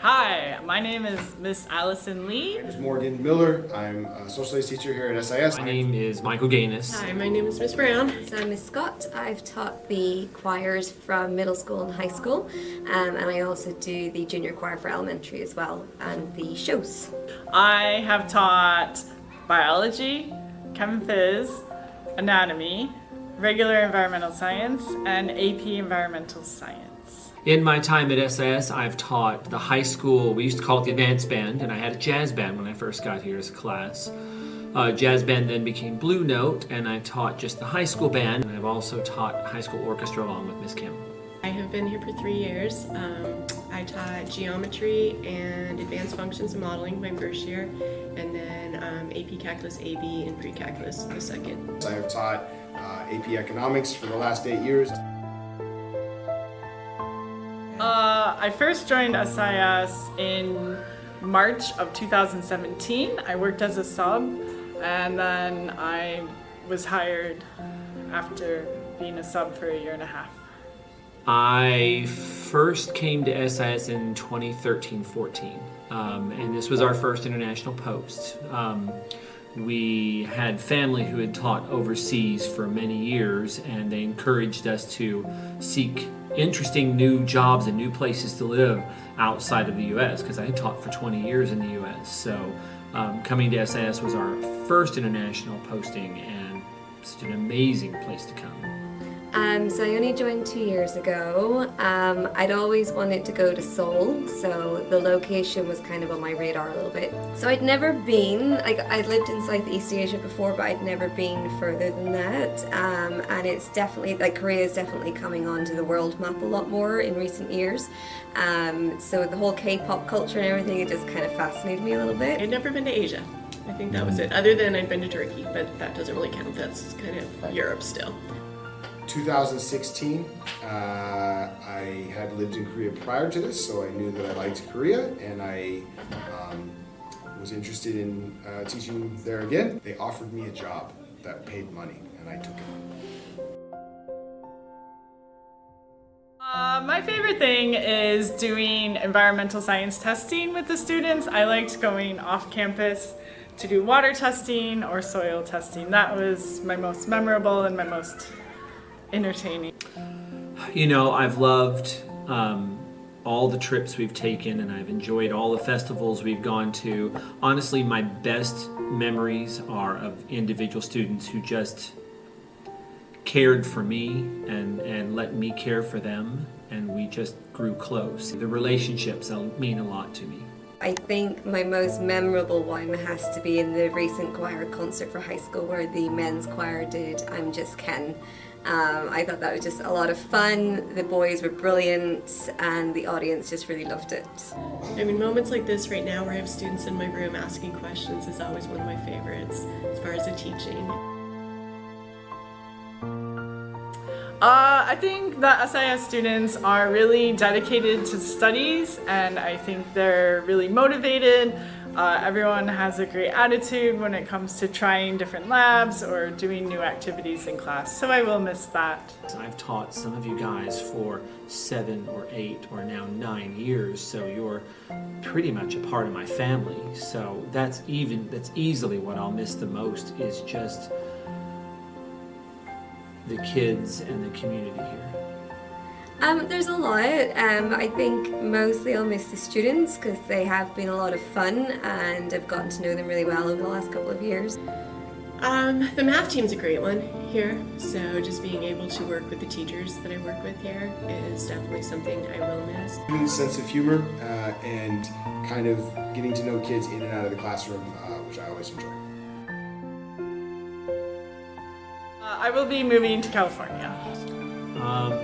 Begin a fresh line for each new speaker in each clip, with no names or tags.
Hi, my name is Miss Allison Lee.
My name is Morgan Miller. I'm a social studies teacher here at SIS.
My name is Michael Gaines.
Hi, my name is Miss Brown.
So I'm Miss Scott. I've taught the choirs from middle school and high school, and I also do the junior choir for elementary as well, and the shows.
I have taught biology, chem phys, anatomy, regular environmental science, and AP environmental science.
In my time at SIS, I've taught the high school, we used to call it the advanced band, and I had a jazz band when I first got here as a class. Jazz band then became Blue Note, and I taught just the high school band, and I've also taught high school orchestra along with Miss Kim.
I have been here for 3 years. I taught geometry and advanced functions and modeling my first year, and then AP Calculus AB and Pre-Calculus the second.
I have taught AP Economics for the last 8 years.
I first joined SIS in March of 2017. I worked as a sub, and then I was hired after being a sub for 1.5 years.
I first came to SIS in 2013-14, and this was our first international post. We had family who had taught overseas for many years, and they encouraged us to seek interesting new jobs and new places to live outside of the U.S. because I had taught for 20 years in the U.S. So coming to SIS was our first international posting, and such an amazing place to come.
So I only joined 2 years ago. I'd always wanted to go to Seoul, so the location was kind of on my radar a little bit. So I'd never been, I'd lived in Southeast Asia before, but I'd never been further than that. And it's definitely, Korea is definitely coming onto the world map a lot more in recent years. So the whole K-pop culture and everything, it just kind of fascinated me a little bit.
I'd never been to Asia. I think that was it. Other than I'd been to Turkey, but that doesn't really count. That's kind of Europe still.
2016, I had lived in Korea prior to this, so I knew that I liked Korea, and I was interested in teaching there again. They offered me a job that paid money, and I took it.
My favorite thing is doing environmental science testing with the students. I liked going off campus to do water testing or soil testing. That was my most memorable and my most entertaining.
You know, I've loved all the trips we've taken, and I've enjoyed all the festivals we've gone to. Honestly, my best memories are of individual students who just cared for me and let me care for them, and we just grew close. The relationships mean a lot to me.
I think my most memorable one has to be in the recent choir concert for high school where the men's choir did I'm Just Ken. I thought that was just a lot of fun. The boys were brilliant and the audience just really loved it.
I mean, moments like this right now where I have students in my room asking questions is always one of my favorites as far as the teaching.
I think that SIS students are really dedicated to studies, and I think they're really motivated. Everyone has a great attitude when it comes to trying different labs or doing new activities in class, so I will miss that.
I've taught some of you guys for 7 or 8 or now 9 years, so you're pretty much a part of my family. So that's easily what I'll miss the most, is just the kids and the community here.
There's a lot. I think mostly I'll miss the students because they have been a lot of fun and I've gotten to know them really well over the last couple of years.
The math team's a great one here, so just being able to work with the teachers that I work with here is definitely something I will miss.
Sense of humor and kind of getting to know kids in and out of the classroom, which I always enjoy.
I will be moving to California.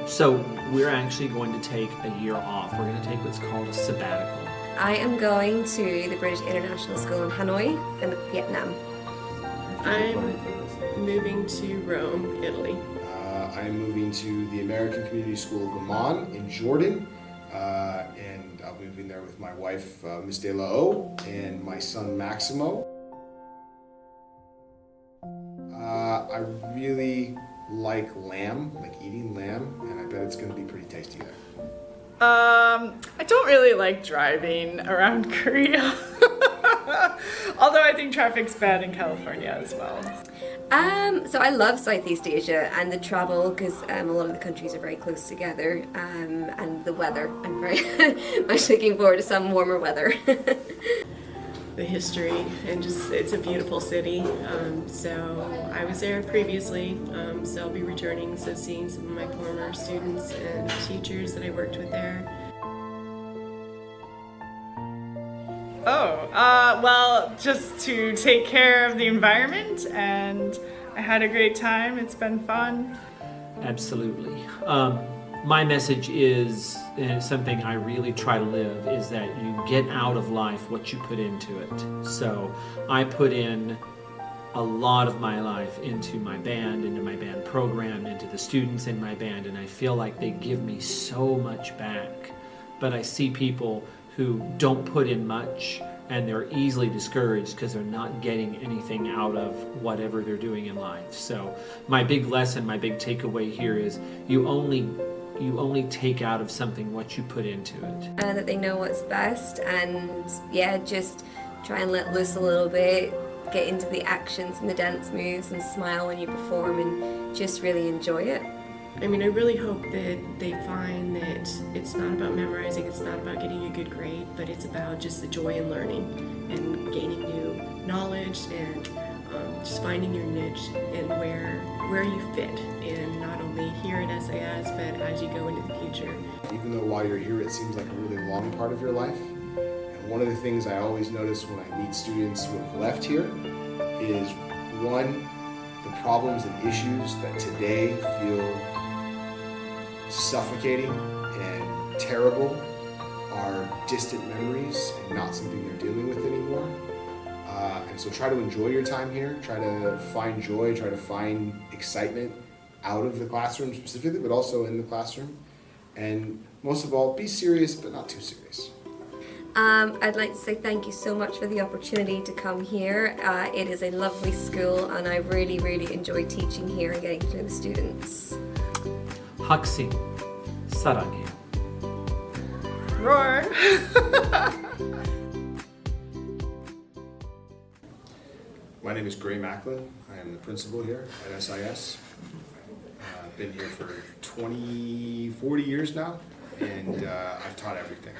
So we're actually going to take a year off. We're going to take what's called a sabbatical.
I am going to the British International School in Hanoi, in Vietnam.
I'm moving to Rome, Italy.
I'm moving to the American Community School of Amman in Jordan, and I'll be moving there with my wife, Miss De La O, and my son, Maximo. I really like lamb, like eating lamb, and I bet it's going to be pretty tasty there.
I don't really like driving around Korea. Although I think traffic's bad in California as well.
So I love Southeast Asia and the travel because a lot of the countries are very close together, and the weather. I'm very much looking forward to some warmer weather.
The history and just it's a beautiful city. So I was there previously, so I'll be returning, so seeing some of my former students and teachers that I worked with there.
Well, just to take care of the environment, and I had a great time. It's been fun.
Absolutely. My message is, and it's something I really try to live, is that you get out of life what you put into it. So I put in a lot of my life into my band, into my band program, into the students in my band, and I feel like they give me so much back. But I see people who don't put in much, and they're easily discouraged because they're not getting anything out of whatever they're doing in life. So my big lesson, my big takeaway here is you only take out of something what you put into it.
That they know what's best, and yeah, just try and let loose a little bit, get into the actions and the dance moves and smile when you perform and just really enjoy it.
I mean, I really hope that they find that it's not about memorizing, it's not about getting a good grade, but it's about just the joy in learning and gaining new knowledge and just finding your niche and where you fit, and not only here at SIS, but as you go into the future.
Even though while you're here, it seems like a really long part of your life. And one of the things I always notice when I meet students who have left here is, one, the problems and issues that today feel suffocating and terrible are distant memories and not something they're dealing with anymore. And so try to enjoy your time here, try to find joy, try to find excitement out of the classroom specifically, but also in the classroom. And most of all, be serious, but not too serious.
I'd like to say thank you so much for the opportunity to come here. It is a lovely school, and I really, really enjoy teaching here and getting to know the students.
학생, 사랑해요.
Roar!
My name is Gray Macklin. I am the principal here at SIS. I've been here for 40 years now, and I've taught everything.